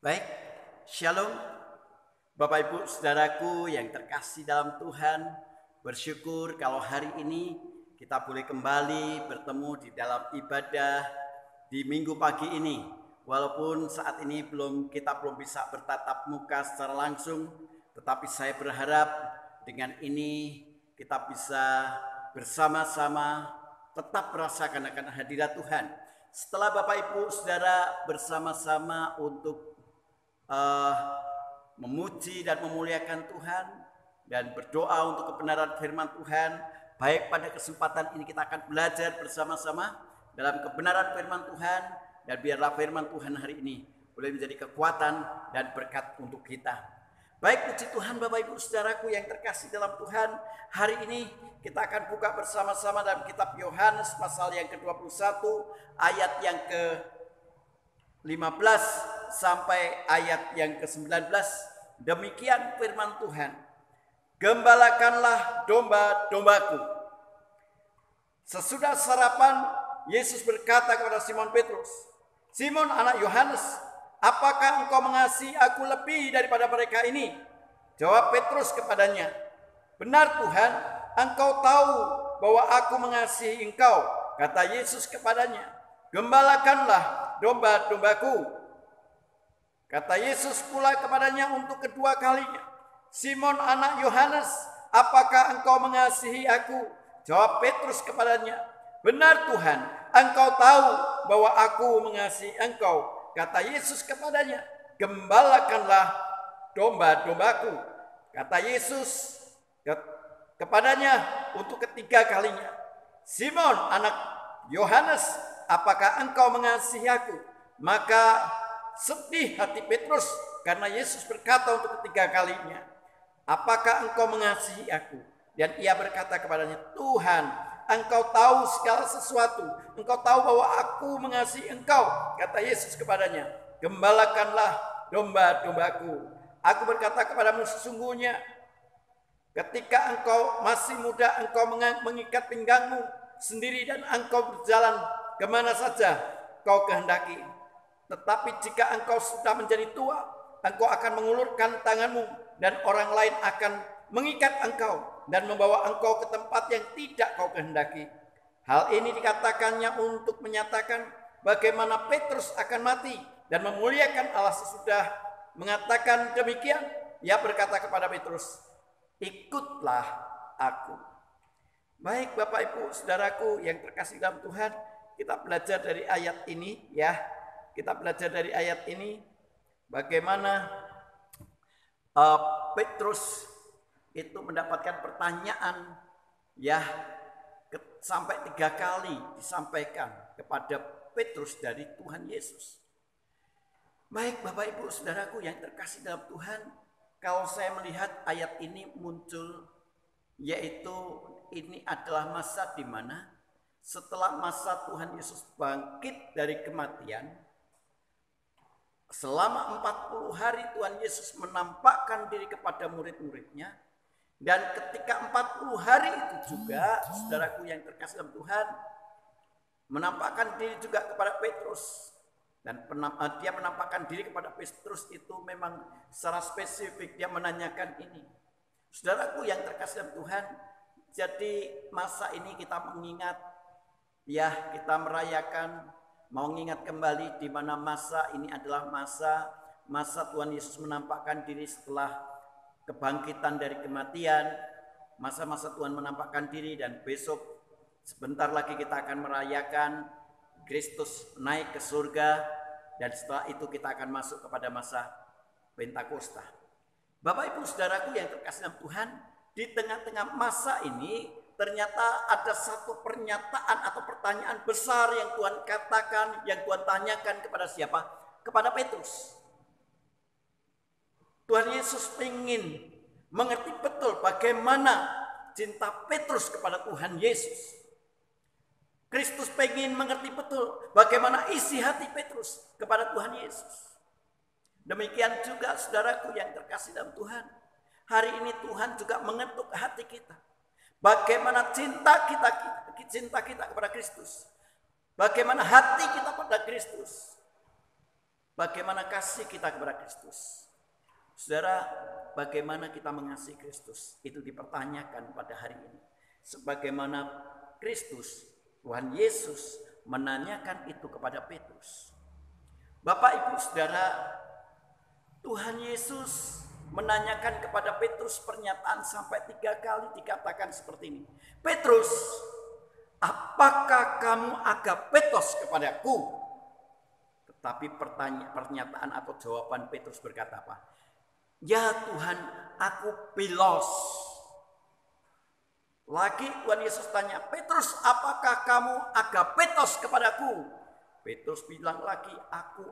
Baik, Shalom Bapak Ibu Saudaraku yang terkasih dalam Tuhan. Bersyukur kalau hari ini kita boleh kembali bertemu di dalam ibadah di minggu pagi ini. Walaupun saat ini kita belum bisa bertatap muka secara langsung, tetapi saya berharap dengan ini kita bisa bersama-sama tetap merasakan akan hadirat Tuhan. Setelah Bapak Ibu Saudara bersama-sama untuk memuji dan memuliakan Tuhan dan berdoa untuk kebenaran firman Tuhan, baik pada kesempatan ini kita akan belajar bersama-sama dalam kebenaran firman Tuhan, dan biarlah firman Tuhan hari ini boleh menjadi kekuatan dan berkat untuk kita. Baik, puji Tuhan Bapak Ibu Saudaraku yang terkasih dalam Tuhan. Hari ini kita akan buka bersama-sama dalam kitab Yohanes pasal yang ke-21 ayat yang ke-15 sampai ayat yang ke-19. Demikian firman Tuhan. Gembalakanlah domba-dombaku. Sesudah sarapan, Yesus berkata kepada Simon Petrus, "Simon anak Yohanes, apakah engkau mengasihi aku lebih daripada mereka ini?" Jawab Petrus kepadanya, "Benar Tuhan, engkau tahu bahwa aku mengasihi engkau." Kata Yesus kepadanya, "Gembalakanlah domba-dombaku." Kata Yesus pula kepadanya untuk kedua kalinya, "Simon anak Yohanes, apakah engkau mengasihi aku?" Jawab Petrus kepadanya, "Benar Tuhan, engkau tahu bahwa aku mengasihi engkau." Kata Yesus kepadanya, "Gembalakanlah domba-dombaku." Kata Yesus kepadanya untuk ketiga kalinya, "Simon anak Yohanes, apakah engkau mengasihi aku?" Maka sedih hati Petrus karena Yesus berkata untuk ketiga kalinya, "Apakah engkau mengasihi aku?" Dan ia berkata kepadanya, "Tuhan, engkau tahu segala sesuatu. Engkau tahu bahwa aku mengasihi engkau." Kata Yesus kepadanya, "Gembalakanlah domba-dombaku. Aku berkata kepadamu sesungguhnya, ketika engkau masih muda, engkau mengikat pinggangmu sendiri dan engkau berjalan kemana saja kau kehendaki. Tetapi jika engkau sudah menjadi tua, engkau akan mengulurkan tanganmu dan orang lain akan mengikat engkau dan membawa engkau ke tempat yang tidak kau kehendaki." Hal ini dikatakannya untuk menyatakan bagaimana Petrus akan mati dan memuliakan Allah. Sesudah mengatakan demikian, ia berkata kepada Petrus, "Ikutlah aku." Baik Bapak Ibu Saudaraku yang terkasih dalam Tuhan, kita belajar dari ayat ini ya. Kita belajar dari ayat ini bagaimana Petrus itu mendapatkan pertanyaan ya sampai 3 kali disampaikan kepada Petrus dari Tuhan Yesus. Baik Bapak Ibu Saudaraku yang terkasih dalam Tuhan, kalau saya melihat ayat ini muncul, yaitu ini adalah masa di mana setelah masa Tuhan Yesus bangkit dari kematian, selama 40 hari Tuhan Yesus menampakkan diri kepada murid-muridnya. Dan ketika 40 hari itu juga, saudaraku yang terkasih dalam Tuhan, menampakkan diri juga kepada Petrus. Dan dia menampakkan diri kepada Petrus itu memang secara spesifik, dia menanyakan ini. Saudaraku yang terkasih dalam Tuhan, jadi masa ini kita mengingat, ya kita merayakan, mau ingat kembali di mana masa ini adalah masa Tuhan Yesus menampakkan diri setelah kebangkitan dari kematian. Masa-masa Tuhan menampakkan diri, dan besok sebentar lagi kita akan merayakan Kristus naik ke surga, dan setelah itu kita akan masuk kepada masa Pentakosta. Bapak Ibu Saudaraku yang terkasih dalam Tuhan, di tengah-tengah masa ini ternyata ada satu pernyataan atau pertanyaan besar yang Tuhan katakan, yang Tuhan tanyakan kepada siapa? Kepada Petrus. Tuhan Yesus ingin mengerti betul bagaimana cinta Petrus kepada Tuhan Yesus. Kristus ingin mengerti betul bagaimana isi hati Petrus kepada Tuhan Yesus. Demikian juga saudaraku yang terkasih dalam Tuhan, hari ini Tuhan juga mengetuk hati kita. Bagaimana cinta kita kepada Kristus. Bagaimana hati kita pada Kristus. Bagaimana kasih kita kepada Kristus? Saudara, bagaimana kita mengasihi Kristus? Itu dipertanyakan pada hari ini. Sebagaimana Kristus, Tuhan Yesus menanyakan itu kepada Petrus. Bapak, Ibu, Saudara, Tuhan Yesus menanyakan kepada Petrus pernyataan sampai 3 kali dikatakan seperti ini. Petrus, apakah kamu agapetos kepadaku? Tetapi pernyataan atau jawaban Petrus berkata apa? Ya Tuhan, aku pilos. Lagi Tuhan Yesus tanya, Petrus, apakah kamu agapetos kepadaku? Petrus bilang lagi, aku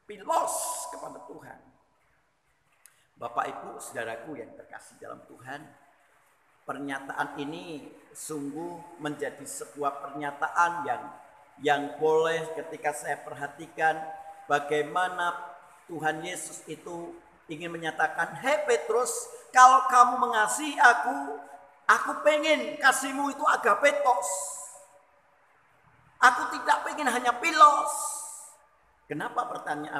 pilos kepada Tuhan. Bapak, Ibu, saudaraku yang terkasih dalam Tuhan, pernyataan ini sungguh menjadi sebuah pernyataan yang boleh ketika saya perhatikan bagaimana Tuhan Yesus itu ingin menyatakan, hei Petrus, kalau kamu mengasihi aku pengen kasihmu itu agapetos. Aku tidak pengen hanya pilos. Kenapa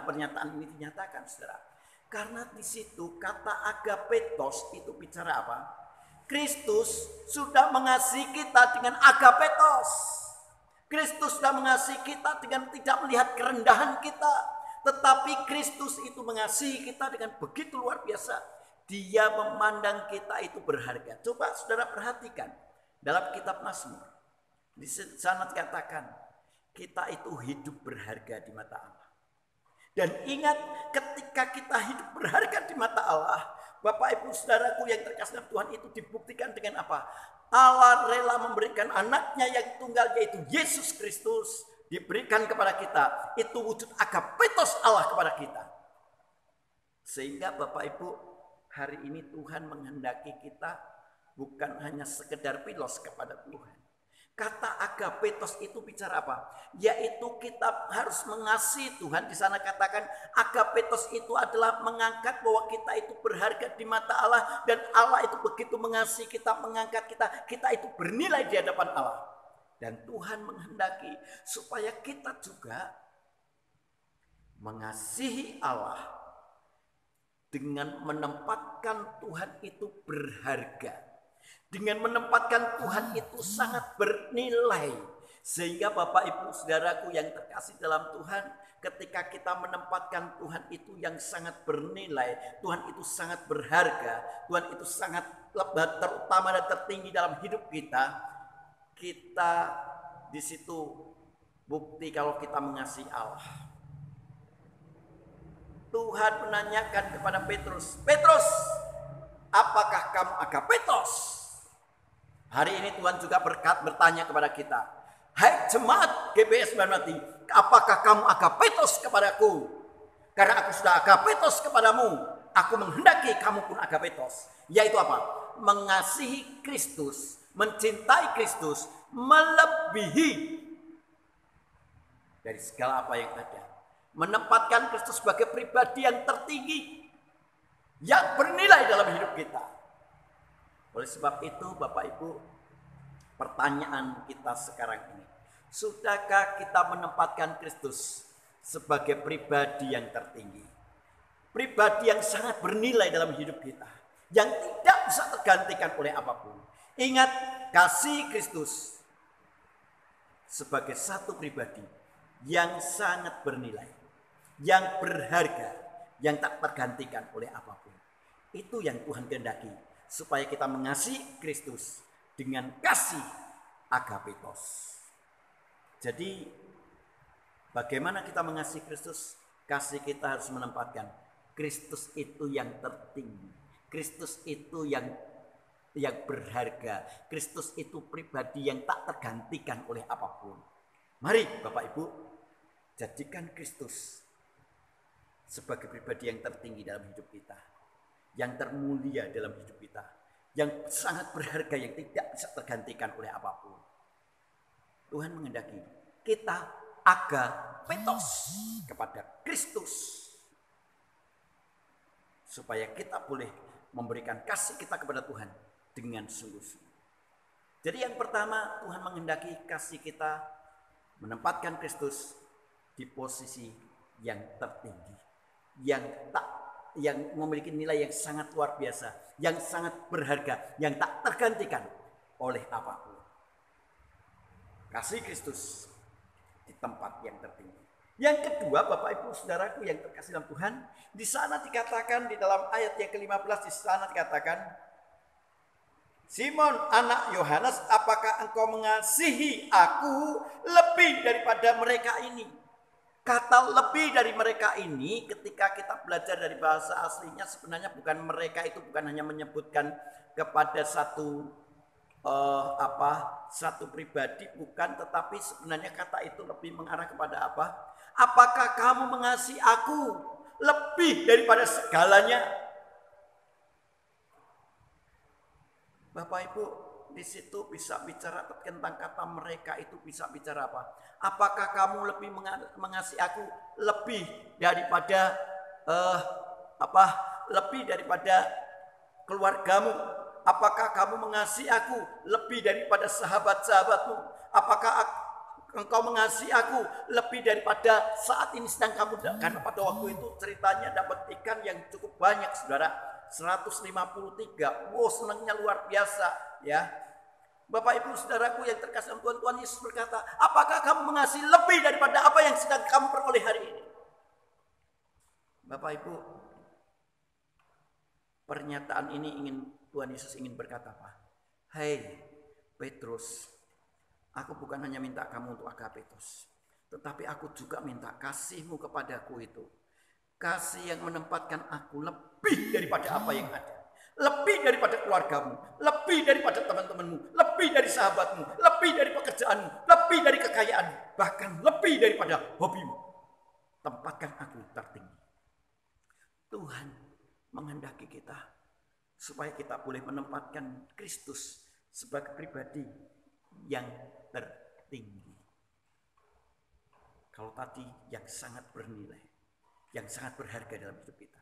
pernyataan ini dinyatakan, saudara? Karena di situ kata agapetos itu bicara apa? Kristus sudah mengasihi kita dengan agapetos. Kristus sudah mengasihi kita dengan tidak melihat kerendahan kita. Tetapi Kristus itu mengasihi kita dengan begitu luar biasa. Dia memandang kita itu berharga. Coba saudara perhatikan. Dalam kitab Mazmur. Di sana dikatakan. Kita itu hidup berharga di mata Allah. Dan ingat ketika kita hidup berharga di mata Allah. Bapak, Ibu, saudaraku yang terkasih dalam Tuhan, itu dibuktikan dengan apa? Allah rela memberikan anaknya yang tunggal, yaitu Yesus Kristus, diberikan kepada kita. Itu wujud agapetos Allah kepada kita. Sehingga Bapak, Ibu, hari ini Tuhan menghendaki kita bukan hanya sekedar pilos kepada Tuhan. Kata agapetos itu bicara apa? Yaitu kita harus mengasihi Tuhan. Di sana katakan agapetos itu adalah mengangkat bahwa kita itu berharga di mata Allah. Dan Allah itu begitu mengasihi kita, mengangkat kita. Kita itu bernilai di hadapan Allah. Dan Tuhan menghendaki supaya kita juga mengasihi Allah. Dengan menempatkan Tuhan itu berharga. Dengan menempatkan Tuhan itu sangat bernilai. Sehingga Bapak, Ibu, saudaraku yang terkasih dalam Tuhan, ketika kita menempatkan Tuhan itu yang sangat bernilai, Tuhan itu sangat berharga, Tuhan itu sangat terutama dan tertinggi dalam hidup kita, kita di situ bukti kalau kita mengasihi Allah. Tuhan menanyakan kepada Petrus, Petrus, apakah kamu agapetos? Hari ini Tuhan juga bertanya kepada kita. Hai jemaat GBS Banmati, apakah kamu agapetos kepadaku? Karena aku sudah agapetos kepadamu, aku menghendaki kamu pun agapetos. Yaitu apa? Mengasihi Kristus, mencintai Kristus, melebihi dari segala apa yang ada. Menempatkan Kristus sebagai pribadi yang tertinggi, yang bernilai dalam hidup kita. Oleh sebab itu Bapak Ibu, pertanyaan kita sekarang ini, sudahkah kita menempatkan Kristus sebagai pribadi yang tertinggi? Pribadi yang sangat bernilai dalam hidup kita, yang tidak bisa tergantikan oleh apapun. Ingat, kasih Kristus sebagai satu pribadi yang sangat bernilai, yang berharga, yang tak tergantikan oleh apapun. Itu yang Tuhan kehendaki. Supaya kita mengasihi Kristus dengan kasih agapetos. Jadi bagaimana kita mengasihi Kristus? Kasih kita harus menempatkan Kristus itu yang tertinggi. Kristus itu yang berharga. Kristus itu pribadi yang tak tergantikan oleh apapun. Mari Bapak Ibu, jadikan Kristus sebagai pribadi yang tertinggi dalam hidup kita. Yang termulia dalam hidup kita, yang sangat berharga, yang tidak bisa tergantikan oleh apapun. Tuhan menghendaki kita agapetos kepada Kristus, supaya kita boleh memberikan kasih kita kepada Tuhan dengan sungguh-sungguh. Jadi yang pertama, Tuhan menghendaki kasih kita menempatkan Kristus di posisi yang tertinggi, yang memiliki nilai yang sangat luar biasa, yang sangat berharga, yang tak tergantikan oleh apapun. Kasih Kristus di tempat yang tertinggi. Yang kedua, Bapak Ibu Saudaraku yang terkasih dalam Tuhan, di sana dikatakan di dalam ayat yang ke-15, di sana dikatakan, Simon anak Yohanes, apakah engkau mengasihi aku lebih daripada mereka ini? Kata lebih dari mereka ini, ketika kita belajar dari bahasa aslinya, sebenarnya bukan mereka itu bukan hanya menyebutkan kepada satu satu pribadi, bukan, tetapi sebenarnya kata itu lebih mengarah kepada apa? Apakah kamu mengasihi aku lebih daripada segalanya? Bapak Ibu, di situ bisa bicara tentang kata mereka itu, bisa bicara apa? Apakah kamu lebih mengasihi aku lebih daripada lebih daripada keluargamu? Apakah kamu mengasihi aku lebih daripada sahabat-sahabatmu? Apakah engkau mengasihi aku lebih daripada saat ini sedang kamu, karena pada waktu itu ceritanya dapat ikan yang cukup banyak, saudara, 153. Wow, senangnya luar biasa, ya. Bapak Ibu Saudaraku yang terkasih dalam Tuhan, Tuhan Yesus berkata, apakah kamu mengasihi lebih daripada apa yang sedang kamu peroleh hari ini? Bapak Ibu, pernyataan ini Tuhan Yesus ingin berkata apa? Hai Petrus, aku bukan hanya minta kamu untuk agapetos, tetapi aku juga minta kasihmu kepadaku itu. Kasih yang menempatkan aku lebih daripada apa yang ada. Lebih daripada keluargamu, lebih daripada teman-temanmu, lebih dari sahabatmu, lebih dari pekerjaanmu, lebih dari kekayaanmu, bahkan lebih daripada hobimu. Tempatkan aku tertinggi. Tuhan menghendaki kita supaya kita boleh menempatkan Kristus sebagai pribadi yang tertinggi. Kalau tadi yang sangat bernilai, yang sangat berharga dalam hidup kita.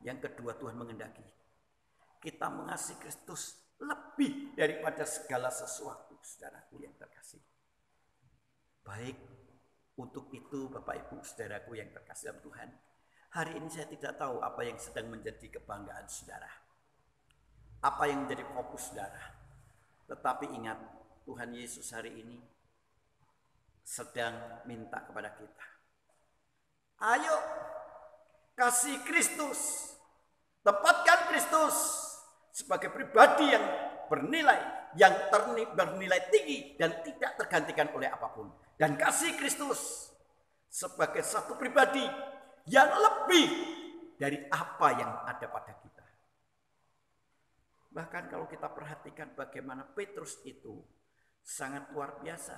Yang kedua, Tuhan menghendaki kita mengasihi Kristus lebih daripada segala sesuatu, saudaraku yang terkasih. Baik, untuk itu Bapak Ibu saudaraku yang terkasih dalam Tuhan, hari ini saya tidak tahu apa yang sedang menjadi kebanggaan saudara, apa yang menjadi fokus saudara. Tetapi ingat, Tuhan Yesus hari ini sedang minta kepada kita, ayo kasih Kristus, tempatkan Kristus sebagai pribadi yang bernilai, yang bernilai tinggi dan tidak tergantikan oleh apapun. Dan kasih Kristus sebagai satu pribadi yang lebih dari apa yang ada pada kita. Bahkan kalau kita perhatikan bagaimana Petrus itu sangat luar biasa.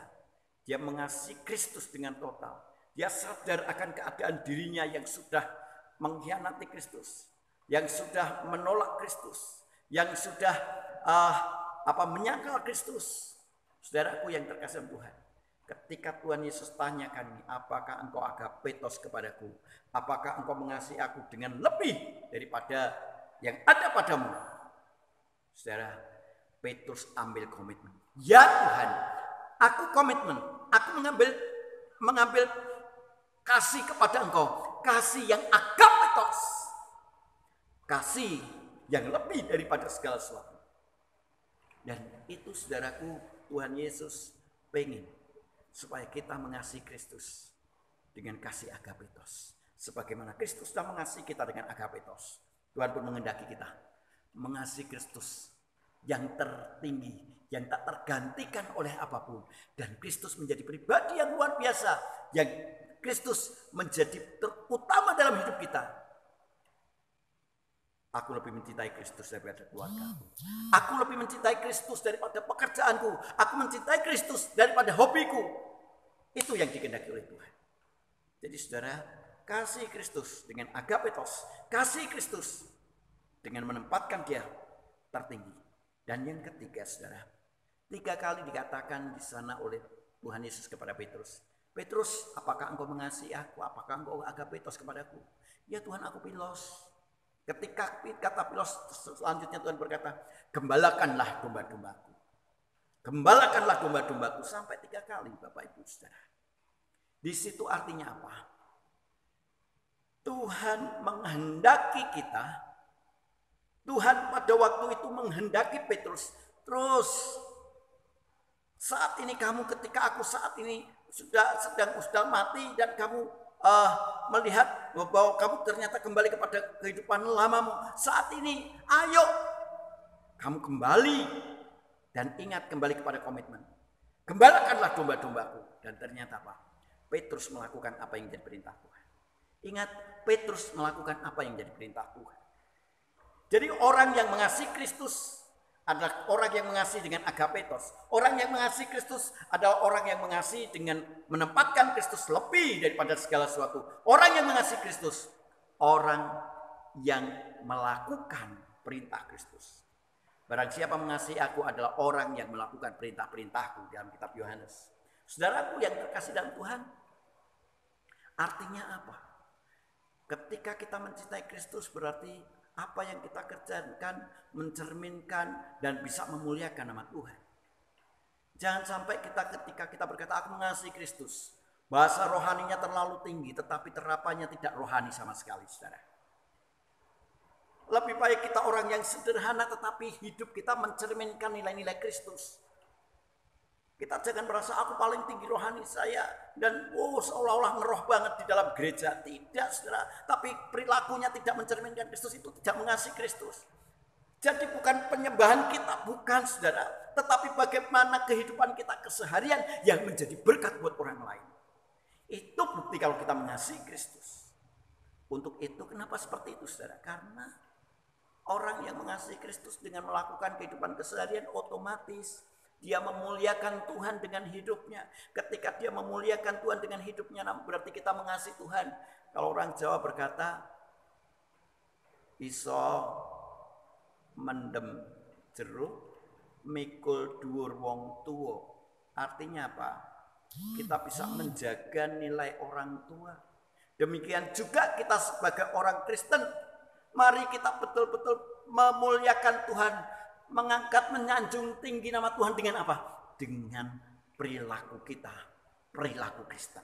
Dia mengasihi Kristus dengan total. Dia sadar akan keadaan dirinya yang sudah mengkhianati Kristus, yang sudah menolak Kristus, yang sudah menyangkal Kristus. Saudaraku yang terkasih Tuhan, ketika Tuhan Yesus tanyakan, apakah engkau agapetos kepadaku? Apakah engkau mengasihi aku dengan lebih daripada yang ada padamu? Saudara, Petrus ambil komitmen. Ya Tuhan, aku komitmen. Aku mengambil kasih kepada engkau. Kasih yang agapetos. Kasih yang lebih daripada segala sesuatu. Dan itu saudaraku, Tuhan Yesus pengen supaya kita mengasihi Kristus dengan kasih agapetos. Sebagaimana Kristus sudah mengasihi kita dengan agapetos. Tuhan pun menghendaki kita mengasihi Kristus yang tertinggi, yang tak tergantikan oleh apapun. Dan Kristus menjadi pribadi yang luar biasa, yang Kristus menjadi terutama dalam hidup kita. Aku lebih mencintai Kristus daripada keluarga. Aku lebih mencintai Kristus daripada pekerjaanku. Aku mencintai Kristus daripada hobiku. Itu yang dikehendaki oleh Tuhan. Jadi saudara, kasih Kristus dengan agapetos. Kasih Kristus dengan menempatkan dia tertinggi. Dan yang ketiga saudara, 3 kali dikatakan di sana oleh Tuhan Yesus kepada Petrus. Petrus, apakah engkau mengasihi aku? Apakah engkau agapetos kepadaku? Ya Tuhan, aku pilos. Ketika kata pilos selanjutnya Tuhan berkata, gembalakanlah domba-dombaku. Gembalakanlah domba-dombaku sampai 3 kali Bapak Ibu Saudara. Di situ artinya apa? Tuhan menghendaki kita. Tuhan pada waktu itu menghendaki Petrus. Terus saat ini kamu, ketika aku saat ini sedang mati dan kamu melihat bahwa kamu ternyata kembali kepada kehidupan lamamu. Saat ini ayo kamu kembali dan ingat kembali kepada komitmen. Gembalakanlah domba-dombaku. Dan ternyata apa? Petrus melakukan apa yang jadi perintah Tuhan. Ingat, Petrus melakukan apa yang jadi perintah Tuhan. Jadi orang yang mengasihi Kristus adalah orang yang mengasihi dengan agapetos. Orang yang mengasihi Kristus adalah orang yang mengasihi dengan menempatkan Kristus lebih daripada segala sesuatu. Orang yang mengasihi Kristus, orang yang melakukan perintah Kristus. Barang siapa mengasihi aku adalah orang yang melakukan perintah-perintahku, dalam kitab Yohanes. Saudaraku yang terkasih dalam Tuhan, artinya apa? Ketika kita mencintai Kristus berarti apa yang kita kerjakan mencerminkan dan bisa memuliakan nama Tuhan. Jangan sampai ketika kita berkata aku mengasihi Kristus, bahasa rohaninya terlalu tinggi tetapi terapannya tidak rohani sama sekali, saudara. Lebih baik kita orang yang sederhana tetapi hidup kita mencerminkan nilai-nilai Kristus. Kita jangan merasa aku paling tinggi rohani saya dan seolah-olah ngeroh banget di dalam gereja. Tidak, saudara. Tapi perilakunya tidak mencerminkan Kristus, itu tidak mengasihi Kristus. Jadi bukan penyembahan kita, bukan, saudara. Tetapi bagaimana kehidupan kita keseharian yang menjadi berkat buat orang lain. Itu bukti kalau kita mengasihi Kristus. Untuk itu kenapa seperti itu, saudara? Karena orang yang mengasihi Kristus dengan melakukan kehidupan keseharian otomatis dia memuliakan Tuhan dengan hidupnya. Ketika dia memuliakan Tuhan dengan hidupnya, berarti kita mengasihi Tuhan. Kalau orang Jawa berkata, iso mendem jeruk, mikul dhuwur wong tuwa. Artinya apa? Kita bisa menjaga nilai orang tua. Demikian juga kita sebagai orang Kristen, mari kita betul-betul memuliakan Tuhan. Mengangkat, menyanjung tinggi nama Tuhan dengan apa? Dengan perilaku kita, perilaku Kristen.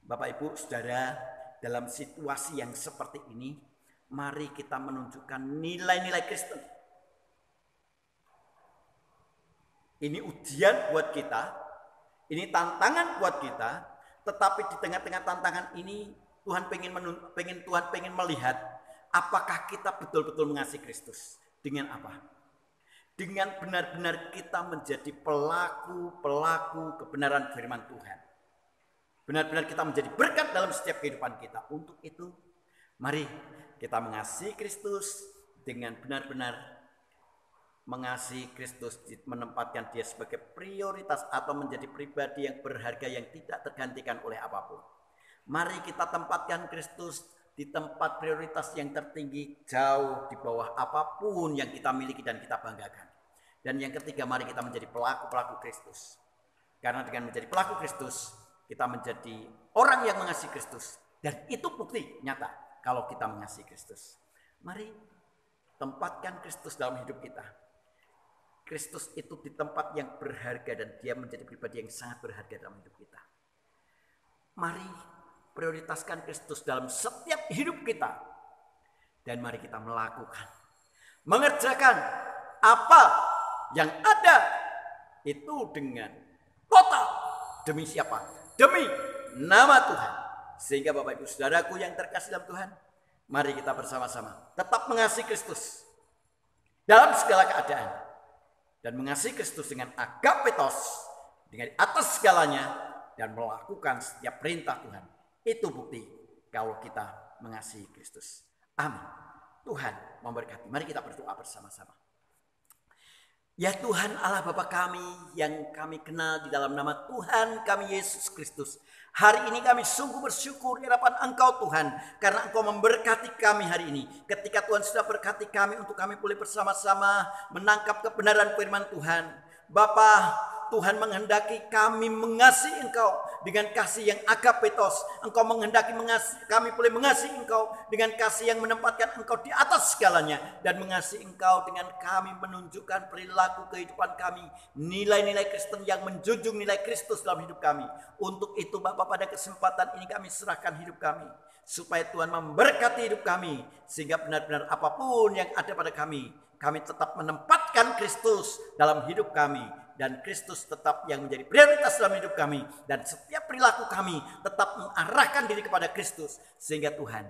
Bapak Ibu Saudara, dalam situasi yang seperti ini, mari kita menunjukkan nilai-nilai Kristen. Ini ujian buat kita, ini tantangan buat kita, tetapi di tengah-tengah tantangan ini Tuhan pengen melihat apakah kita betul-betul mengasihi Kristus. Dengan apa? Dengan benar-benar kita menjadi pelaku kebenaran firman Tuhan. Benar-benar kita menjadi berkat dalam setiap kehidupan kita. Untuk itu, mari kita mengasihi Kristus dengan benar-benar mengasihi Kristus, menempatkan dia sebagai prioritas atau menjadi pribadi yang berharga yang tidak tergantikan oleh apapun. Mari kita tempatkan Kristus di tempat prioritas yang tertinggi, jauh di bawah apapun yang kita miliki dan kita banggakan. Dan yang ketiga, mari kita menjadi pelaku-pelaku Kristus. Karena dengan menjadi pelaku Kristus, kita menjadi orang yang mengasihi Kristus. Dan itu bukti nyata kalau kita mengasihi Kristus. Mari tempatkan Kristus dalam hidup kita. Kristus itu di tempat yang berharga dan dia menjadi pribadi yang sangat berharga dalam hidup kita. Mari prioritaskan Kristus dalam setiap hidup kita. Dan mari kita mengerjakan apa yang ada itu dengan total. Demi siapa? Demi nama Tuhan. Sehingga Bapak Ibu Saudaraku yang terkasih dalam Tuhan, mari kita bersama-sama tetap mengasihi Kristus dalam segala keadaan. Dan mengasihi Kristus dengan agapetos, dengan atas segalanya, dan melakukan setiap perintah Tuhan. Itu bukti kalau kita mengasihi Kristus. Amin. Tuhan memberkati. Mari kita berdoa bersama-sama. Ya Tuhan Allah Bapa kami yang kami kenal di dalam nama Tuhan kami Yesus Kristus. Hari ini kami sungguh bersyukur di hadapan Engkau Tuhan. Karena Engkau memberkati kami hari ini. Ketika Tuhan sudah berkati kami untuk kami boleh bersama-sama menangkap kebenaran firman Tuhan. Bapa, Tuhan menghendaki kami mengasihi Engkau dengan kasih yang agapetos. Engkau menghendaki kami boleh mengasihi Engkau dengan kasih yang menempatkan Engkau di atas segalanya. Dan mengasihi Engkau dengan kami menunjukkan perilaku kehidupan kami. Nilai-nilai Kristen yang menjunjung nilai Kristus dalam hidup kami. Untuk itu Bapa, pada kesempatan ini kami serahkan hidup kami. Supaya Tuhan memberkati hidup kami. Sehingga benar-benar apapun yang ada pada kami tetap menempatkan Kristus dalam hidup kami. Dan Kristus tetap yang menjadi prioritas dalam hidup kami. Dan setiap perilaku kami tetap mengarahkan diri kepada Kristus. Sehingga Tuhan,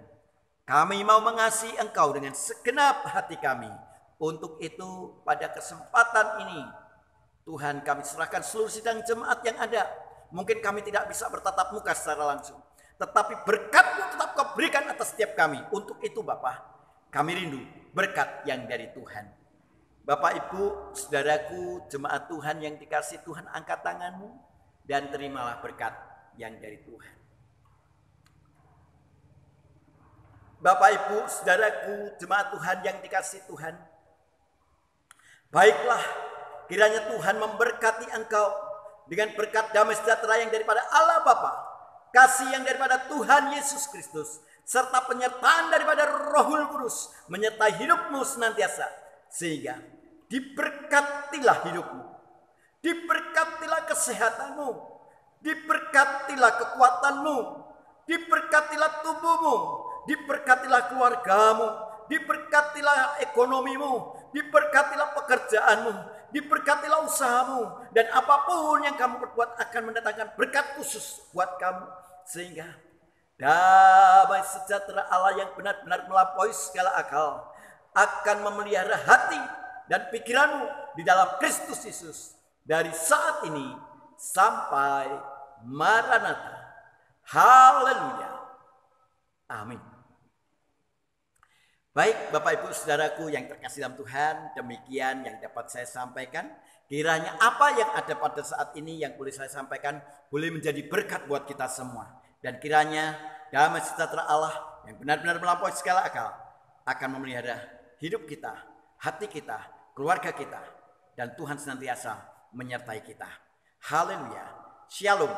kami mau mengasihi Engkau dengan segenap hati kami. Untuk itu pada kesempatan ini, Tuhan, kami serahkan seluruh sidang jemaat yang ada. Mungkin kami tidak bisa bertatap muka secara langsung. Tetapi berkat-Mu tetap Kau berikan atas setiap kami. Untuk itu Bapa, kami rindu berkat yang dari Tuhan. Bapak, Ibu, saudaraku, jemaat Tuhan yang dikasihi Tuhan, angkat tanganmu dan terimalah berkat yang dari Tuhan. Bapak, Ibu, saudaraku, jemaat Tuhan yang dikasihi Tuhan, baiklah kiranya Tuhan memberkati engkau dengan berkat damai sejahtera yang daripada Allah Bapa, kasih yang daripada Tuhan Yesus Kristus, serta penyertaan daripada Rohul Kudus menyertai hidupmu senantiasa. Sehingga diberkatilah hidupmu, diberkatilah kesehatanmu, diberkatilah kekuatanmu, diberkatilah tubuhmu, diberkatilah keluargamu, diberkatilah ekonomimu, diberkatilah pekerjaanmu, diberkatilah usahamu, dan apapun yang kamu perbuat akan mendatangkan berkat khusus buat kamu. Sehingga damai sejahtera Allah yang benar-benar melampaui segala akal akan memelihara hati dan pikiranmu di dalam Kristus Yesus dari saat ini sampai Maranatha. Haleluya. Amin. Baik Bapak Ibu Saudaraku yang terkasih dalam Tuhan, demikian yang dapat saya sampaikan. Kiranya apa yang ada pada saat ini yang boleh saya sampaikan boleh menjadi berkat buat kita semua. Dan kiranya damai sejahtera Allah yang benar-benar melampaui segala akal akan memelihara hidup kita, hati kita, keluarga kita, dan Tuhan senantiasa menyertai kita. Haleluya. Shalom.